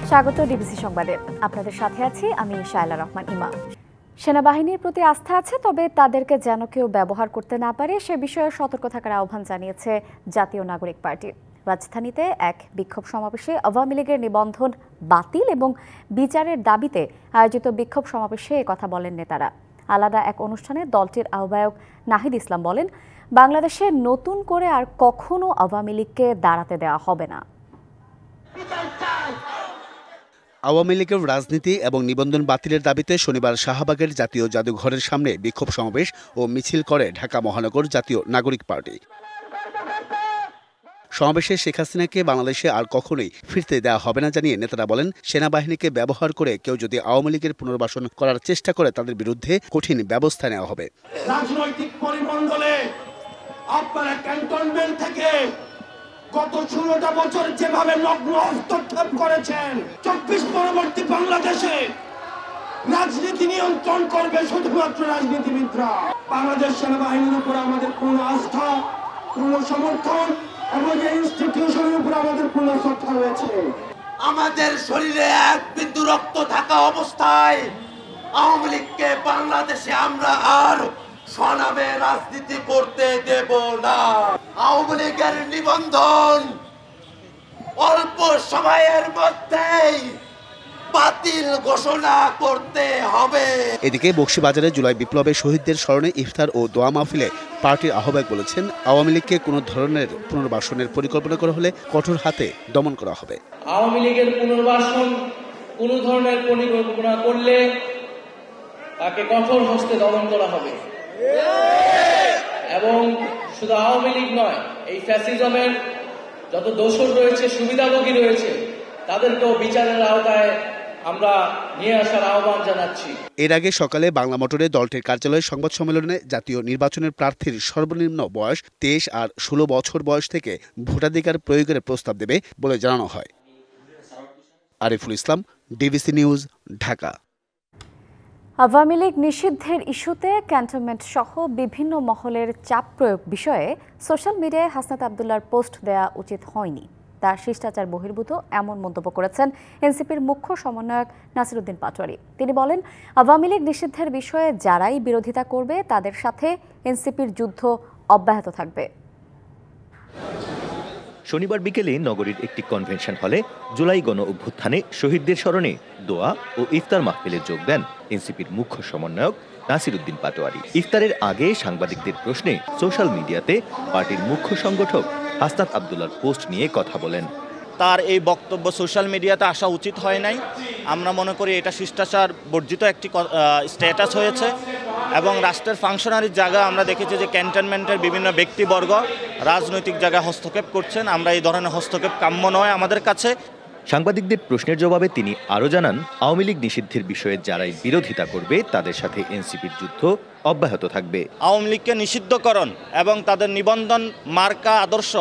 স্বাগত ডিবিসি সংবাদে। আপনাদের সাথে আছি আমি শায়লা রহমান ইমা। সেনাবাহিনীর প্রতি আস্থা আছে, তবে তাদেরকে যেন কেউ ব্যবহার করতে না পারে সে বিষয়ে সতর্ক থাকার আহ্বান জানিয়েছে জাতীয় নাগরিক পার্টি। রাজধানীতে এক বিক্ষোভ সমাবেশে আওয়ামী লীগের নিবন্ধন বাতিল এবং বিচারের দাবিতে আয়োজিত বিক্ষোভ সমাবেশে একথা বলেন নেতারা। আলাদা এক অনুষ্ঠানে দলটির আহ্বায়ক নাহিদ ইসলাম বলেন, বাংলাদেশে নতুন করে আর কখনো আওয়ামী লীগকে দাঁড়াতে দেওয়া হবে না। আওয়ামী লীগের রাজনীতি এবং নিবন্ধন বাতিলের দাবিতে শনিবার শাহবাগের জাতীয় জাদুঘরের সামনে বিক্ষোভ সমাবেশ ও মিছিল করে ঢাকা মহানগর জাতীয় নাগরিক পার্টি। সমাবেশে শেখ হাসিনাকে বাংলাদেশে আর কখনোই ফিরতে দেওয়া হবে না জানিয়ে নেতারা বলেন, সেনাবাহিনীকে ব্যবহার করে কেউ যদি আওয়ামী লীগের পুনর্বাসন করার চেষ্টা করে তাদের বিরুদ্ধে কঠিন ব্যবস্থা নেওয়া হবে। রাজনৈতিক পরিমণ্ডলে আপনারা ক্যান্টনমেন্ট থেকে গত 16টা বছর যেভাবে নগ্ন হস্তক্ষেপ করেছেন, 24 পরবর্তী বাংলাদেশে রাজনীতি নিয়ন্ত্রণ করবে শুধুমাত্র রাজনীতিবিদরা। বাংলাদেশ সেনাবাহিনীর উপর আমাদের পূর্ণ আস্থা, পূর্ণ সমর্থন এবং এই ইনস্টিটিউশনের উপর আমাদের পূর্ণ শ্রদ্ধা রয়েছে। আমাদের শরীরে এক বিন্দু রক্ত থাকা অবস্থায় আওয়ামী লীগকে বাংলাদেশে আমরা আর স্বনামে রাজনীতি করতে দেব না। আওয়ামী লীগের নিবন্ধন অল্প সময়ের মধ্যেই বাতিল ঘোষণা করতে হবে। এদিকে বকশীবাজারে জুলাই বিপ্লবে শহীদদের স্মরণে ইফতার ও দোয়া মাহফিলে পার্টির আহ্বায়ক বলেছেন, আওয়ামী লীগকে কোনো ধরনের পুনর্বাসনের পরিকল্পনা করা হলে কঠোর হাতে দমন করা হবে। আওয়ামী লীগের পুনর্বাসন কোনো ধরনের পরিকল্পনা করলে তাকে কঠোর হস্তে দমন করা হবে। এবং শুধু আওয়ামী লীগ নয়, এই ফ্যাসিজমের যত দোষর রয়েছে, সুবিধাভোগী রয়েছে, তাদেরকেও বিচারের আওতায় আমরা নিয়ে আসার আহ্বান জানাচ্ছি। এর আগে সকালে বাংলা মোটরে দলটির কার্যালয়ে সংবাদ সম্মেলনে জাতীয় নির্বাচনের প্রার্থীর সর্বনিম্ন বয়স 23 আর 16 বছর বয়স থেকে ভোটাধিকার প্রয়োগের প্রস্তাব দেবে বলে জানানো হয়। Ariful Islam, DBC news, Dhaka. আওয়ামী লীগ নিষিদ্ধের ইস্যুতে ক্যান্টনমেন্ট সহ বিভিন্ন মহলের চাপ প্রয়োগ বিষয়ে সোশ্যাল মিডিয়ায় হাসনাত আবদুল্লাহর পোস্ট দেয়া উচিত হয়নি, তার শিষ্টাচার বহির্ভূত এমন মন্তব্য করেছেন এনসিপির মুখ্য সমন্বয়ক নাসিরউদ্দিন পাটোয়ারি। তিনি বলেন, আওয়ামী লীগ নিষিদ্ধের বিষয়ে যারাই বিরোধিতা করবে তাদের সাথে এনসিপির যুদ্ধ অব্যাহত থাকবে। শনিবার বিকেলে নগরীর একটি কনভেনশন হলে জুলাই গণ অভ্যুত্থানে শহীদদের স্মরণে দোয়া ও ইফতার মাহফিলে যোগ দেন এনসিপির মুখ্য সমন্বয়ক নাসিরউদ্দিন পাটোয়ারি। ইফতারের আগে সাংবাদিকদের প্রশ্নে সোশ্যাল মিডিয়াতে পার্টির মুখ্য সংগঠক হাসনাত আবদুল্লাহর পোস্ট নিয়ে কথা বলেন। তার এই বক্তব্য সোশ্যাল মিডিয়াতে আসা উচিত হয় নাই। আমরা মনে করি এটা শিষ্টাচার বর্জিত একটি স্ট্যাটাস হয়েছে এবং রাষ্ট্রের ফাংশনারির জায়গা আমরা দেখেছি যে ক্যান্টনমেন্টের বিভিন্ন ব্যক্তিবর্গ রাজনৈতিক জায়গায় হস্তক্ষেপ করছেন। আমরা এই ধরনের হস্তক্ষেপ কাম্য নয় আমাদের কাছে। সাংবাদিকদের প্রশ্নের জবাবে তিনি আরও জানান, আওয়ামী লীগ নিষিদ্ধের বিষয়ে যারাই বিরোধিতা করবে তাদের সাথে এনসিপির যুদ্ধ অব্যাহত থাকবে। আওয়ামী লীগকে নিষিদ্ধকরণ এবং তাদের নিবন্ধন মার্কা আদর্শ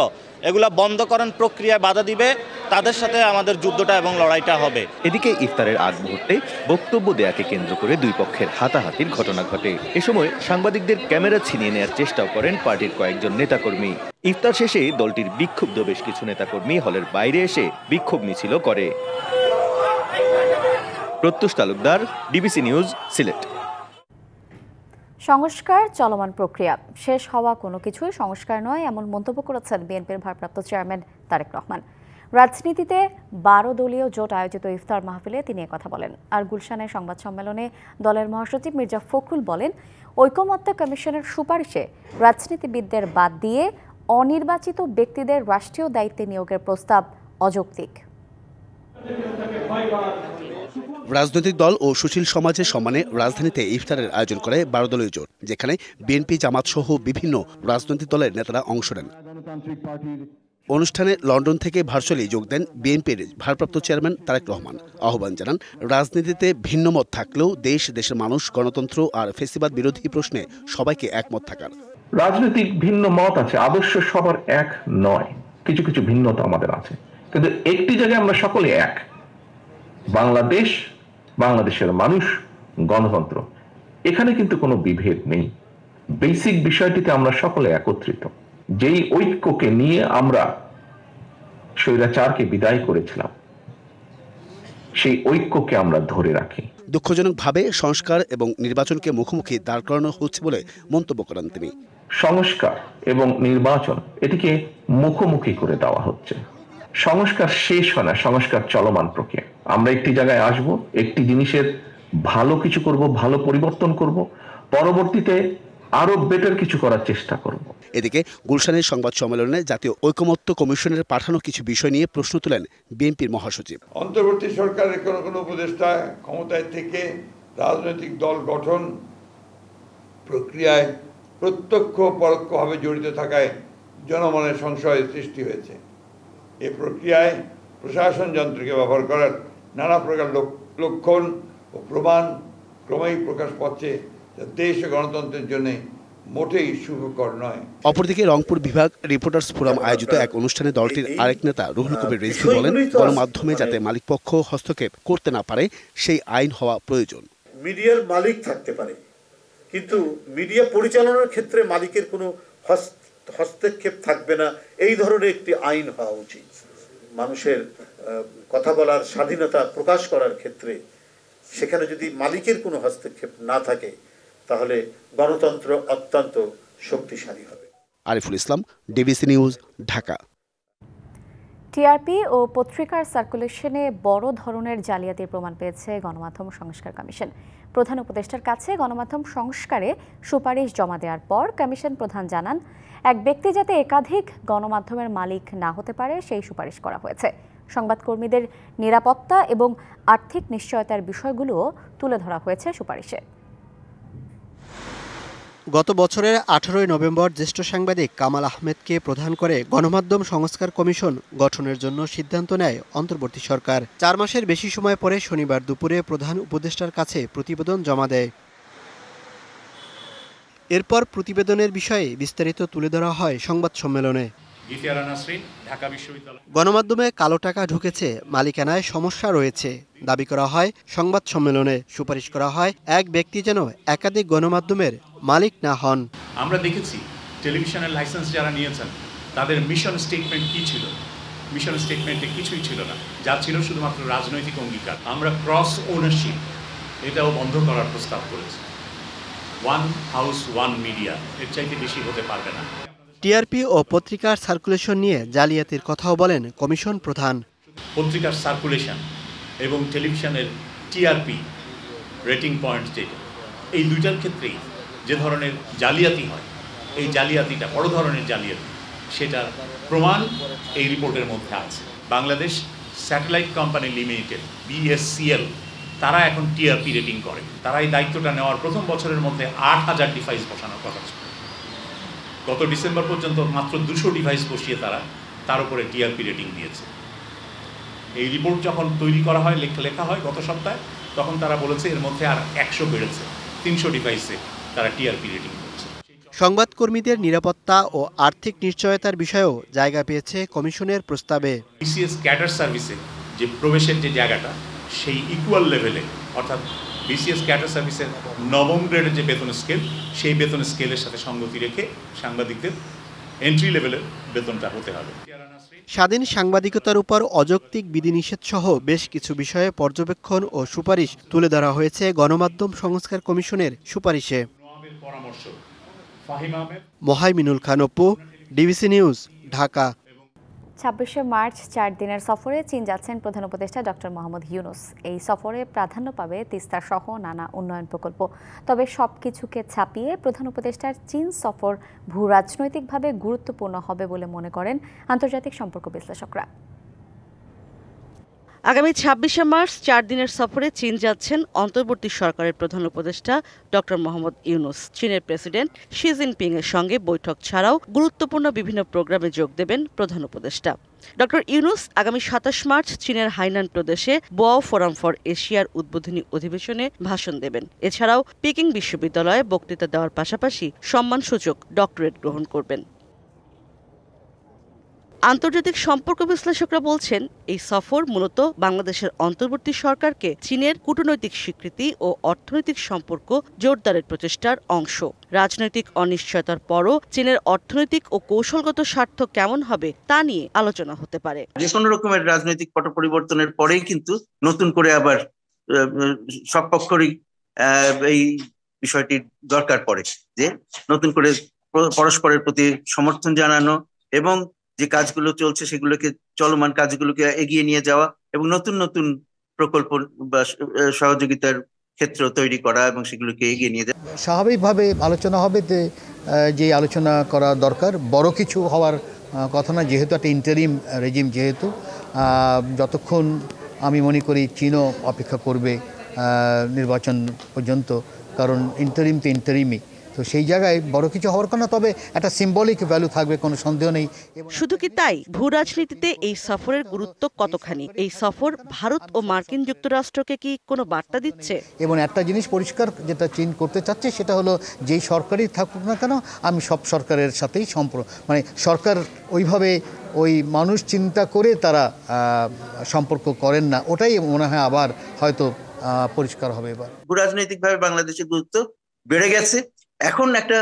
এগুলা বন্ধকরণ প্রক্রিয়ায় বাধা দিবে, তাদের সাথে আমাদের যুদ্ধটা এবং লড়াইটা হবে। এদিকে ইফতারের আগ মুহূর্তে বক্তব্য দেয়াকে কেন্দ্র করে দুই পক্ষের হাতাহাতির ঘটনা ঘটে। এ সময় সাংবাদিকদের ক্যামেরা ছিনিয়ে নেওয়ার চেষ্টাও করেন পার্টির কয়েকজন নেতাকর্মী। ইফতার শেষে দলটির বিক্ষুব্ধ বেশ কিছু নেতাকর্মী হলের বাইরে এসে বিক্ষোভ মিছিলও করে। প্রত্যুষ তালুকদার, ডিবিসি নিউজ, সিলেট। সংস্কার চলমান প্রক্রিয়া, শেষ হওয়া কোনো কিছুই সংস্কার নয়, এমন মন্তব্য করেছেন বিএনপির ভারপ্রাপ্ত চেয়ারম্যান তারেক রহমান। রাজনীতিতে 12 দলীয় জোট আয়োজিত ইফতার মাহফিলে তিনি কথা বলেন। আর গুলশানের সংবাদ সম্মেলনে দলের মহাসচিব মির্জা ফখরুল বলেন, ঐকমত্য কমিশনের সুপারিশে রাজনীতিবিদদের বাদ দিয়ে অনির্বাচিত ব্যক্তিদের রাষ্ট্রীয় দায়িত্বে নিয়োগের প্রস্তাব অযৌক্তিক। রাজনৈতিক দল ও সুশীল সমাজের সম্মানে রাজধানীতে ইফতারের আয়োজন করে 12 দলীয় জোট, যেখানে বিএনপি, জামাত সহ বিভিন্ন রাজনৈতিক দলের নেতারা অংশ নেন। অনুষ্ঠানে লন্ডন থেকে ভার্চুয়ালি যোগ দেন বিএনপির ভারপ্রাপ্ত চেয়ারম্যান তারেক রহমান। আহ্বান জানান, রাজনীতিতে ভিন্নমত থাকলেও দেশের মানুষ গণতন্ত্র আর ফেসিবাদ বিরোধী প্রশ্নে সবাইকে একমত থাকার। রাজনৈতিক ভিন্ন মত আছে, আদর্শ সবার এক নয়, কিছু কিছু ভিন্নতা আমাদের আছে, কিন্তু একটি জায়গায় আমরা সকলে এক, বাংলাদেশ, বাংলাদেশের মানুষ, গণতন্ত্র। এখানে কিন্তু কোনো বিভেদ নেই। বেসিক বিষয়টিতে আমরা সকলে একত্রিত। যেই ঐক্যকে নিয়ে আমরা স্বৈরাচারকে বিদায় করেছিলাম, সেই ঐক্যকে আমরা ধরে রাখি। দুঃখজনকভাবে সংস্কার এবং নির্বাচনকে মুখোমুখি দাঁড় করানো হচ্ছে বলে মন্তব্য করেন তিনি। সংস্কার এবং নির্বাচন এটিকে মুখোমুখি করে দেওয়া হচ্ছে। সংস্কার শেষ হয় না, সংস্কার চলমান প্রক্রিয়া। আমরা একটি জায়গায় আসব, একটি জিনিসের ভালো কিছু করব, ভালো পরিবর্তন করব, পরবর্তীতে আরো বেটার কিছু করার চেষ্টা করব। এদিকে গুলশানের সংবাদ সম্মেলনে জাতীয় ঐকমত্য কমিশনের পাঠানো কিছু বিষয় নিয়ে প্রশ্ন তুলেন বিএনপির মহাসচিব। অন্তর্বর্তী সরকারের কোনো উপদেষ্টা ক্ষমতায় থেকে রাজনৈতিক দল গঠন প্রক্রিয়ায় প্রত্যক্ষ পরোক্ষভাবে জড়িত থাকায় জনমনের সংশয় সৃষ্টি হয়েছে। এ প্রক্রিয়ায় প্রশাসন যন্ত্রকে ব্যবহার করার নানা প্রকার লক্ষণ ও প্রমাণ ক্রমেই প্রকাশ পাচ্ছে, যা দেশ ও গণতন্ত্রের জন্য মোটেই শুভকর নয়। অপরদিকে রংপুর বিভাগ রিপোর্টার্স ফোরাম আয়োজিত এক অনুষ্ঠানে দলটির আরেক নেতা রুহুল কবির রিজভী বলেন, গণমাধ্যমে যাতে মালিকপক্ষ হস্তক্ষেপ করতে না পারে সেই আইন হওয়া প্রয়োজন। মিডিয়ার মালিক থাকতে পারে, কিন্তু মিডিয়া পরিচালনার ক্ষেত্রে মালিকের কোনো হস্তক্ষেপ থাকবে না, এই ধরনের একটি আইন হওয়া উচিত। মানুষের কথা বলার স্বাধীনতা প্রকাশ করার ক্ষেত্রে সেখানে যদি মালিকের কোনো হস্তক্ষেপ না থাকে তাহলে গণতন্ত্র অত্যন্ত শক্তিশালী হবে। Ariful Islam, DBC news, Dhaka. TRP ও পত্রিকার সার্কুলেশনে বড় ধরনের জালিয়াতির প্রমাণ পেয়েছে গণমাধ্যম সংস্কার কমিশন। প্রধান উপদেষ্টার কাছে গণমাধ্যম সংস্কারে সুপারিশ জমা দেওয়ার পর কমিশন প্রধান জানান, এক ব্যক্তি যাতে একাধিক গণমাধ্যমের মালিক না হতে পারে সেই সুপারিশ করা হয়েছে। সংবাদকর্মীদের নিরাপত্তা এবং আর্থিক নিশ্চয়তার বিষয়গুলোও তুলে ধরা হয়েছে সুপারিশে। গত বছরের 18 নভেম্বর জ্যেষ্ঠ সাংবাদিক কামাল আহমেদকে প্রধান করে গণমাধ্যম সংস্কার কমিশন গঠনের জন্য সিদ্ধান্ত নেয় অন্তর্বর্তী সরকার। 4 মাসের বেশি সময় পরে শনিবার দুপুরে প্রধান উপদেষ্টার কাছে প্রতিবেদন জমা দেয়। এরপর প্রতিবেদনের বিষয়ে বিস্তারিত তুলে ধরা হয় সংবাদ সম্মেলনে। গণমাধ্যমে কালো টাকা ঢুকেছে, মালিকানায় সমস্যা রয়েছে দাবি করা হয় সংবাদ সম্মেলনে। সুপারিশ করা হয় এক ব্যক্তি যেন একাধিক গণমাধ্যমের মালিক না হন। আমরা দেখেছি টেলিভিশনের লাইসেন্স যারা নিয়েছেন তাদের মিশন স্টেটমেন্ট কি ছিল? মিশন স্টেটমেন্টে কিছুই ছিল না, যা ছিল শুধুমাত্র রাজনৈতিক অঙ্গীকার। আমরা ক্রস ওনারশিপ এটাও বন্ধ করার প্রস্তাব করেছি। ওয়ান হাউস ওয়ান মিডিয়া, এর চাইতে বেশি হতে পারবে না। টিআরপি ও পত্রিকার সার্কুলেশন নিয়ে জালিয়াতির কথাও বলেন কমিশন প্রধান। পত্রিকার সার্কুলেশন এবং টেলিভিশনের টিআরপি রেটিং পয়েন্ট যেটা, এই দুইটার ক্ষেত্রেই যে ধরনের জালিয়াতি হয়, এই জালিয়াতিটা বড় ধরনের জালিয়াতি, সেটার প্রমাণ এই রিপোর্টের মধ্যে আছে। Bangladesh satellite company limited BSCL তারা এখন টিআরপি রেটিং করে। তারা এই দায়িত্বটা নেওয়ার প্রথম বছরের মধ্যে 8000 ডিভাইস বসানোর কথা ছিল। গত ডিসেম্বর পর্যন্ত মাত্র 200 ডিভাইস বসিয়ে তার উপরে টিআরপি রেটিং দিয়েছে। এই রিপোর্ট যখন তৈরি করা হয়, লেখা হয় গত সপ্তাহে, তখন তারা বলেছে এর মধ্যে আর 100 বেড়েছে, 300 ডিভাইসে তারা টিআরপি রেটিং করছে। সংবাদকর্মীদের নিরাপত্তা ও আর্থিক নিশ্চয়তার বিষয়েও জায়গা পেয়েছে কমিশনের প্রস্তাবে। বিসিএস ক্যাডার সার্ভিসে যে প্রবেশের যে জায়গাটা, সেই ইকুয়াল লেভেলে, অর্থাৎ বিসিএস ক্যাডার সার্ভিসের 9ম গ্রেডের যে বেতন স্কেল, সেই বেতন স্কেলের সাথে সঙ্গতি রেখে সাংবাদিকদের এন্ট্রি লেভেলের বেতনটা হতে হবে। স্বাধীন সাংবাদিকতার উপর অযৌক্তিক বিধিনিষেধ সহ বেশ কিছু বিষয়ে পর্যবেক্ষণ ও সুপারিশ তুলে ধরা হয়েছে গণমাধ্যম সংস্কার কমিশনের সুপারিশে। Mohaiminul Khan Apu, DBC news, Dhaka. 26শে মার্চ 4 দিনের সফরে চীন যাচ্ছেন প্রধান উপদেষ্টা ডক্টর মোহাম্মদ ইউনূস। এই সফরে প্রাধান্য পাবে তিস্তা সহ নানা উন্নয়ন প্রকল্প। তবে সবকিছুকে ছাপিয়ে প্রধান উপদেষ্টার চীন সফর ভূরাজনৈতিকভাবে গুরুত্বপূর্ণ হবে বলে মনে করেন আন্তর্জাতিক সম্পর্ক বিশ্লেষকরা। আগামী 26শে মার্চ 4 দিনের সফরে চীন যাচ্ছেন অন্তর্বর্তী সরকারের প্রধান উপদেষ্টা ডক্টর মোহাম্মদ ইউনূস। চীনের প্রেসিডেন্ট শি জিনপিং এর সঙ্গে বৈঠক ছাড়াও গুরুত্বপূর্ণ বিভিন্ন প্রোগ্রামে যোগ দেবেন প্রধান উপদেষ্টা। ডক্টর ইউনূস আগামী 27 মার্চ চীনের হাইনান প্রদেশে বোয়াও ফোরাম ফর এশিয়ার উদ্বোধনী অধিবেশনে ভাষণ দেবেন। এছাড়াও পিকিং বিশ্ববিদ্যালয়ে বক্তৃতা দেওয়ার পাশাপাশি সম্মানসূচক ডক্টরেট গ্রহণ করবেন। আন্তর্জাতিক সম্পর্ক বিশ্লেষকরা বলছেন এই সফর মূলত বাংলাদেশের অন্তর্বর্তী সরকারকে চীনের কূটনৈতিক স্বীকৃতি ও অর্থনৈতিক সম্পর্ক জোরদারের প্রচেষ্টার অংশ। রাজনৈতিক অনিশ্চয়তার পরও চীনের অর্থনৈতিক ও কৌশলগত স্বার্থ কেমন হবে তা নিয়ে আলোচনা হতে পারে। যে কোনো রকমের রাজনৈতিক পট পরিবর্তনের পরেই কিন্তু নতুন করে আবার সব পক্ষেরই এই বিষয়টি দরকার পড়ে যে নতুন করে পরস্পরের প্রতি সমর্থন জানানো এবং যে কাজগুলো চলছে সেগুলোকে চলমান কাজগুলোকে এগিয়ে নিয়ে যাওয়া এবং নতুন নতুন প্রকল্প বা সহযোগিতার ক্ষেত্র তৈরি করা এবং সেগুলোকে এগিয়ে নিয়ে যাওয়া। স্বাভাবিকভাবে আলোচনা হবে যে আলোচনা করা দরকার, বড় কিছু হওয়ার কথা না, যেহেতু একটা ইন্টারিম রেজিম, যেহেতু যতক্ষণ আমি মনে করি চীনও অপেক্ষা করবে নির্বাচন পর্যন্ত, কারণ ইন্টারিম তো ইন্টারিমই, তো সেই জায়গায় বড় কিছু হওয়ার কথা, তবে একটা সিম্বলিক ভ্যালু থাকবে, কোনো সন্দেহ নেই। শুধু কি তাই, ভূ রাজনীতিতে এই সফরের গুরুত্ব কতখানি? এই সফর ভারত ও মার্কিন যুক্তরাষ্ট্রকে কি কোনো বার্তা দিচ্ছে? এবং একটা জিনিস পরিষ্কার যেটা চীন করতে চাচ্ছে সেটা হলো, যেই সরকারই থাকুক না কেন আমি সব সরকারের সাথেই মানে সরকার ওইভাবে ওই মানুষ চিন্তা করে তারা সম্পর্ক করেন না, ওটাই মনে হয় আবার হয়তো পরিষ্কার হবে এবার। ভূ রাজনৈতিকভাবে বাংলাদেশের গুরুত্ব বেড়ে গেছে। এখন একটা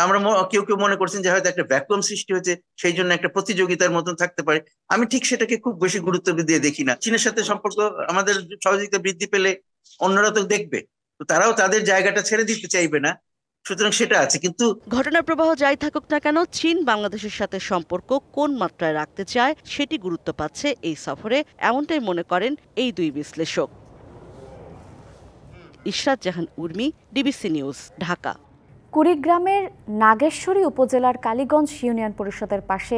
আমরা কেউ কেউ মনে করছেন যে হয়তো একটা ভ্যাকুয়াম সৃষ্টি হয়েছে, সেই জন্য একটা প্রতিযোগিতার মতন থাকতে পারে। আমি ঠিক সেটাকে খুব বেশি গুরুত্ব দিয়ে দেখি না। চীনের সাথে সম্পর্ক আমাদের সহযোগিতা বৃদ্ধি পেলে অন্যরা তো দেখবে, তো তারাও তাদের জায়গাটা ছেড়ে দিতে চাইবে না, সুতরাং সেটা আছে। কিন্তু ঘটনার প্রবাহ যাই থাকুক না কেন, চীন বাংলাদেশের সাথে সম্পর্ক কোন মাত্রায় রাখতে চায় সেটি গুরুত্ব পাচ্ছে এই সফরে, এমনটাই মনে করেন এই দুই বিশ্লেষক। ইশরাত জাহান উর্মি, ডিবিসি নিউজ, ঢাকা। কুড়িগ্রামের নাগেশ্বরী উপজেলার কালীগঞ্জ ইউনিয়ন পরিষদের পাশে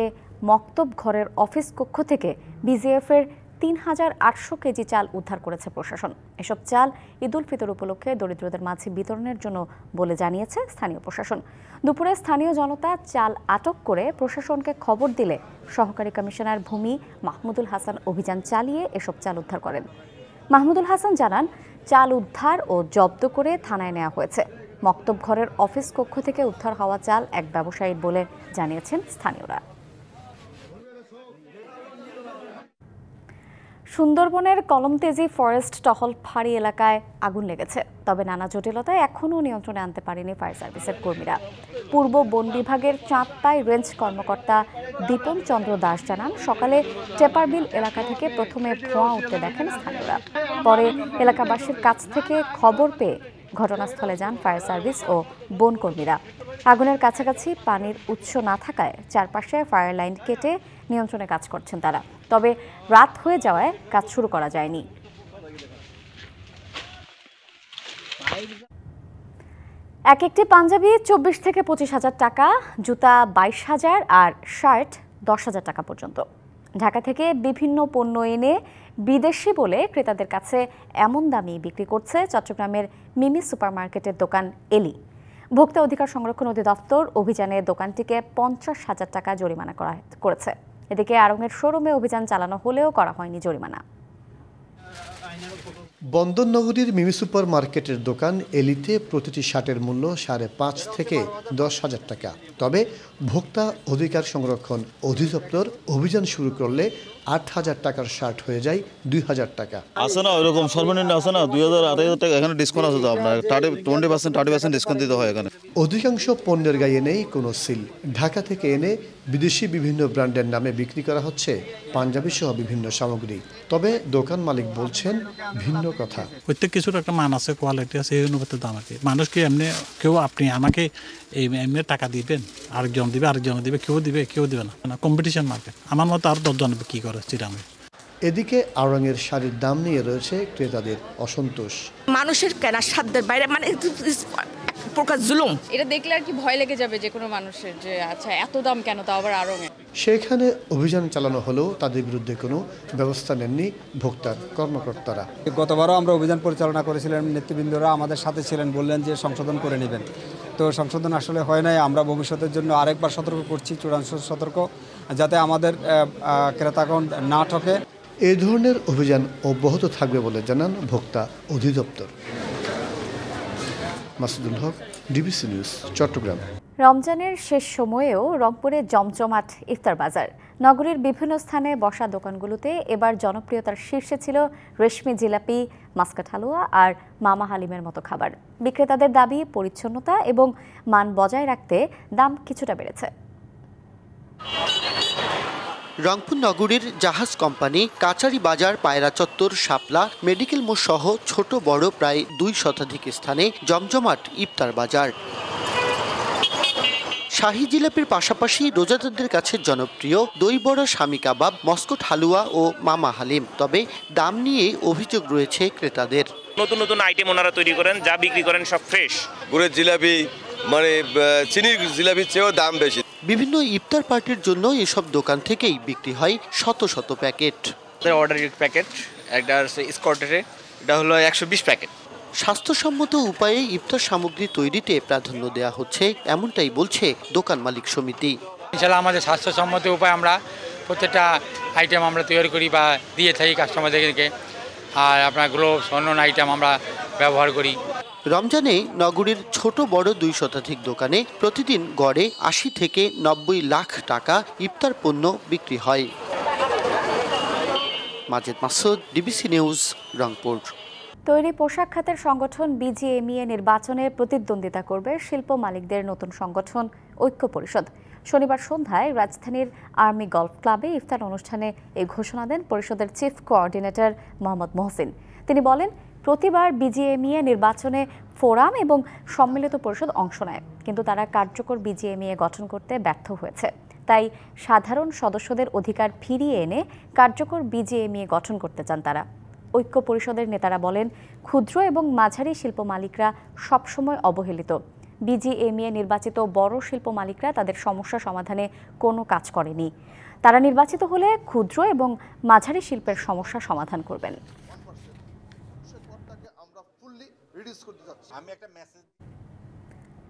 মক্তব ঘরের অফিস কক্ষ থেকে বিজিএফের ৩,৮০০ কেজি চাল উদ্ধার করেছে প্রশাসন। এসব চাল ঈদুল ফিতর উপলক্ষে দরিদ্রদের মাঝে বিতরণের জন্য বলে জানিয়েছে স্থানীয় প্রশাসন। দুপুরে স্থানীয় জনতা চাল আটক করে প্রশাসনকে খবর দিলে সহকারী কমিশনার ভূমি মাহমুদুল হাসান অভিযান চালিয়ে এসব চাল উদ্ধার করেন। মাহমুদুল হাসান জানান, চাল উদ্ধার ও জব্দ করে থানায় নেওয়া হয়েছে। মক্তব ঘরের অফিস কক্ষ থেকে উদ্ধার হওয়া চাল এক ব্যবসায়ীর বলে জানিয়েছেন স্থানীয়রা। সুন্দরবনের কলমতেজি ফরেস্ট টহল ফাঁড়ি এলাকায় আগুন লেগেছে, তবে নানা জটিলতায় এখনও নিয়ন্ত্রণে আনতে পারেনি ফায়ার সার্ভিসের কর্মীরা। পূর্ব বন বিভাগের চাঁদপাই রেঞ্জ কর্মকর্তা দীপন চন্দ্র দাস জানান, সকালে টেপারবিল এলাকা থেকে প্রথমে ধোঁয়া উঠতে দেখেন স্থানীয়রা। পরে এলাকাবাসীর কাছ থেকে খবর পেয়ে ঘটনাস্থলে যান ফায়ার সার্ভিস ও বন কর্মীরা। আগুনের কাছাকাছি পানির উৎস না থাকায় চারপাশে ফায়ার লাইন কেটে নিয়ন্ত্রণে কাজ করছেন তারা, তবে রাত হয়ে যাওয়ায় কাজ শুরু করা যায়নি। এক একটি পাঞ্জাবি ২৪ থেকে ২৫ হাজার টাকা, জুতা ২২,০০০ আর শার্ট ১০,০০০ টাকা পর্যন্ত। ঢাকা থেকে বিভিন্ন পণ্য এনে বিদেশি বলে ক্রেতাদের কাছে এমন দামে বিক্রি করছে চট্টগ্রামের মিমি সুপারমার্কেটের দোকান এলি। ভোক্তা অধিকার সংরক্ষণ অধিদপ্তর অভিযানে দোকানটিকে ৫০,০০০ টাকা জরিমানা করেছে। এদিকে আড়ংয়ের শোরুমে অভিযান চালানো হলেও করা হয়নি জরিমানা। বন্দর নগরীর মিমি সুপার মার্কেটের দোকান এলিতে প্রতিটি শার্টের মূল্য ৫.৫ থেকে ১০,০০০ টাকা। তবে ভোক্তা অধিকার সংরক্ষণ অধিদপ্তর অভিযান শুরু করলে ৮,০০০ টাকার শার্ট হয়ে যায় ২,০০০ টাকা। আছে না ওইরকম সর্বনিম্ন আছে না ২,০০০ ২,৮০০ টাকা। এখানে ডিসকাউন্ট আছে তো আপনার 20% ডিসকাউন্ট দিতে হয় এখানে। অধিকাংশ পণ্যের গায়ে নেই কোনো সিল। ঢাকা থেকে এনে বিদেশি বিভিন্ন ব্র্যান্ডের নামে বিক্রি করা হচ্ছে পাঞ্জাবি সহ বিভিন্ন সামগ্রী। তবে দোকান মালিক বলছেন ভিন্ন কথা। প্রত্যেক কিছুর একটা মান আছে, কোয়ালিটি আছে, এই অনুপাতে দাম আছে। মানুষ কি এমনি কেউ আপনি আমাকে এমনি টাকা দিবেন, আরেকজন দিবে, আরেকজন দিবে, কেউ দিবে না। Competition market. আমার মতো আর ১০ জন কি করে চিরাঙে। এদিকে আড়ংয়ের শাড়ির দাম নিয়ে রয়েছে ক্রেতাদের অসন্তোষ। মানুষের কেনার সাধ্যের বাইরে, মানে প্রকার জুলুম। এটা দেখলে আর কি ভয় লেগে যাবে যে কোনো মানুষের, যে আচ্ছা এত দাম কেন, তাও আবার আড়ংয়ে। সেখানে অভিযান চালানো হলেও তাদের বিরুদ্ধে কোনো ব্যবস্থা নেননি ভোক্তার কর্মকর্তারা। গতবারও আমরা অভিযান পরিচালনা করেছিলেন, নেতৃবৃন্দরা আমাদের সাথে ছিলেন, বললেন যে সংশোধন করে নেবেন। তো সংশোধন আসলে হয় নাই। আমরা ভবিষ্যতের জন্য আরেকবার সতর্ক করছি, চূড়ান্ত সতর্ক, যাতে আমাদের ক্রেতাগণ না ঠকে। এই ধরনের অভিযান অব্যাহত থাকবে বলে জানান ভোক্তা অধিদপ্তর। মাসুদুল হক, ডিবিসি নিউজ, চট্টগ্রাম। রমজানের শেষ সময়েও রংপুরে জমজমাট ইফতার বাজার। নগরীর বিভিন্ন স্থানে বসা দোকানগুলোতে এবার জনপ্রিয়তার শীর্ষে ছিল রেশমি জিলাপি, মাস্কাট হালুয়া আর মামা হালিমের মতো খাবার। বিক্রেতাদের দাবি, পরিচ্ছন্নতা এবং মান বজায় রাখতে দাম কিছুটা বেড়েছে। রংপুর নগরীর জাহাজ কোম্পানি, কাচারি বাজার, পায়রা চত্বর, শাপলা, মেডিকেল মোড় সহ ছোট বড় প্রায় 2 শতাধিক স্থানে জমজমাট ইফতার বাজার। শাহী জিলাপির পাশাপাশি রোজাদারদের কাছে জনপ্রিয় দই বড়া, স্বামী কাবাব, মস্কট হালুয়া ও মামা হালিম। তবে দাম নিয়ে অভিযোগ রয়েছে ক্রেতাদের। নতুন নতুন আইটেম ওনারা তৈরি করেন, যা বিক্রি করেন সব ফ্রেশ। গুড়ের জিলাপি মানে চিনির জিলাপির চেয়েও দাম বেশি। বিভিন্ন ইফতার পার্টির জন্য এসব দোকান থেকেই বিক্রি হয় শত শত প্যাকেট। অর্ডারের প্যাকেট একটা স্কটের, এটা হলো 120 প্যাকেট। স্বাস্থ্যসম্মত উপায়ে ইফতার সামগ্রী তৈরিতে প্রাধান্য দেওয়া হচ্ছে, এমনটাই বলছে দোকান মালিক সমিতি। ইনশাআল্লাহ আমাদের স্বাস্থ্যসম্মত উপায় আমরা প্রত্যেকটা আইটেম আমরা তৈরি করি বা দিয়ে থাকি কাস্টমারদেরকে। আর আপনার গ্লোভস, অন্যান্য আইটেম আমরা ব্যবহার করি। রমজানে নগরীর ছোট বড় 2 শতাধিক দোকানে প্রতিদিন গড়ে 80 থেকে 90 লাখ টাকা ইফতার পণ্য বিক্রি হয়। Majed Masud, DBC news, Rangpur. তৈরি পোশাক খাতের সংগঠন বিজিএমইএ নির্বাচনে প্রতিদ্বন্দ্বিতা করবে শিল্প মালিকদের নতুন সংগঠন ঐক্য পরিষদ। শনিবার সন্ধ্যায় রাজধানীর আর্মি গলফ ক্লাবে ইফতার অনুষ্ঠানে এই ঘোষণা দেন পরিষদের চিফ কোঅর্ডিনেটর মোহাম্মদ মহসিন। তিনি বলেন, প্রতিবার বিজিএমইএ নির্বাচনে ফোরাম এবং সম্মিলিত পরিষদ অংশ নেয়, কিন্তু তারা কার্যকর বিজিএমইএ গঠন করতে ব্যর্থ হয়েছে। তাই সাধারণ সদস্যদের অধিকার ফিরিয়ে এনে কার্যকর বিজিএমইএ গঠন করতে চান তারা। ঐক্য পরিষদের নেতারা বলেন, ক্ষুদ্র এবং মাঝারি শিল্প মালিকরা সবসময় অবহেলিত। বিজিএমইএ নির্বাচিত বড় শিল্প মালিকরা তাদের সমস্যা সমাধানে কোনো কাজ করেনি। তারা নির্বাচিত হলে ক্ষুদ্র এবং মাঝারি শিল্পের সমস্যা সমাধান করবেন।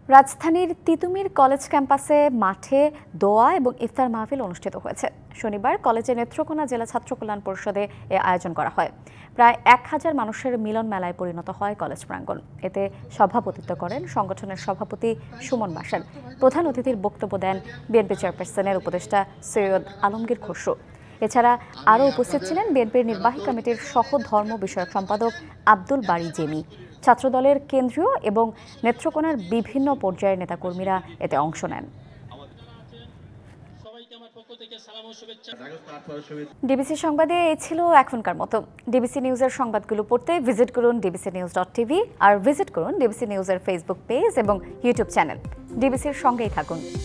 রাজধানীর তিতুমির কলেজ ক্যাম্পাসে মাঠে দোয়া এবং ইফতার মাহফিল অনুষ্ঠিত হয়েছে। শনিবার কলেজের নেত্রকোনা জেলা ছাত্র কল্যাণ পরিষদে এ আয়োজন করা হয়। প্রায় 1000 মানুষের মিলন মেলায় পরিণত হয় কলেজ প্রাঙ্গণ। এতে সভাপতিত্ব করেন সংগঠনের সভাপতি সুমন বাসার। প্রধান অতিথির বক্তব্য দেন বিএনপি চেয়ারপারসনের উপদেষ্টা সৈয়দ আলমগীর খসরু। এছাড়া আরও উপস্থিত ছিলেন বিএনপির নির্বাহী কমিটির সহ ধর্ম বিষয়ক সম্পাদক আব্দুল বারী জেমি। ছাত্রদলের কেন্দ্রীয় এবং নেত্রকোনার বিভিন্ন পর্যায়ের নেতাকর্মীরা এতে অংশ নেন। ডিবিসি সংবাদে এই ছিল এখনকার মতো। ডিবিসি নিউজের সংবাদগুলো পড়তে ভিজিট করুন dbcnews.tv আর ভিজিট করুন ডিবিসি নিউজের ফেসবুক পেজ এবং ইউটিউব চ্যানেল। ডিবিসির সঙ্গেই থাকুন।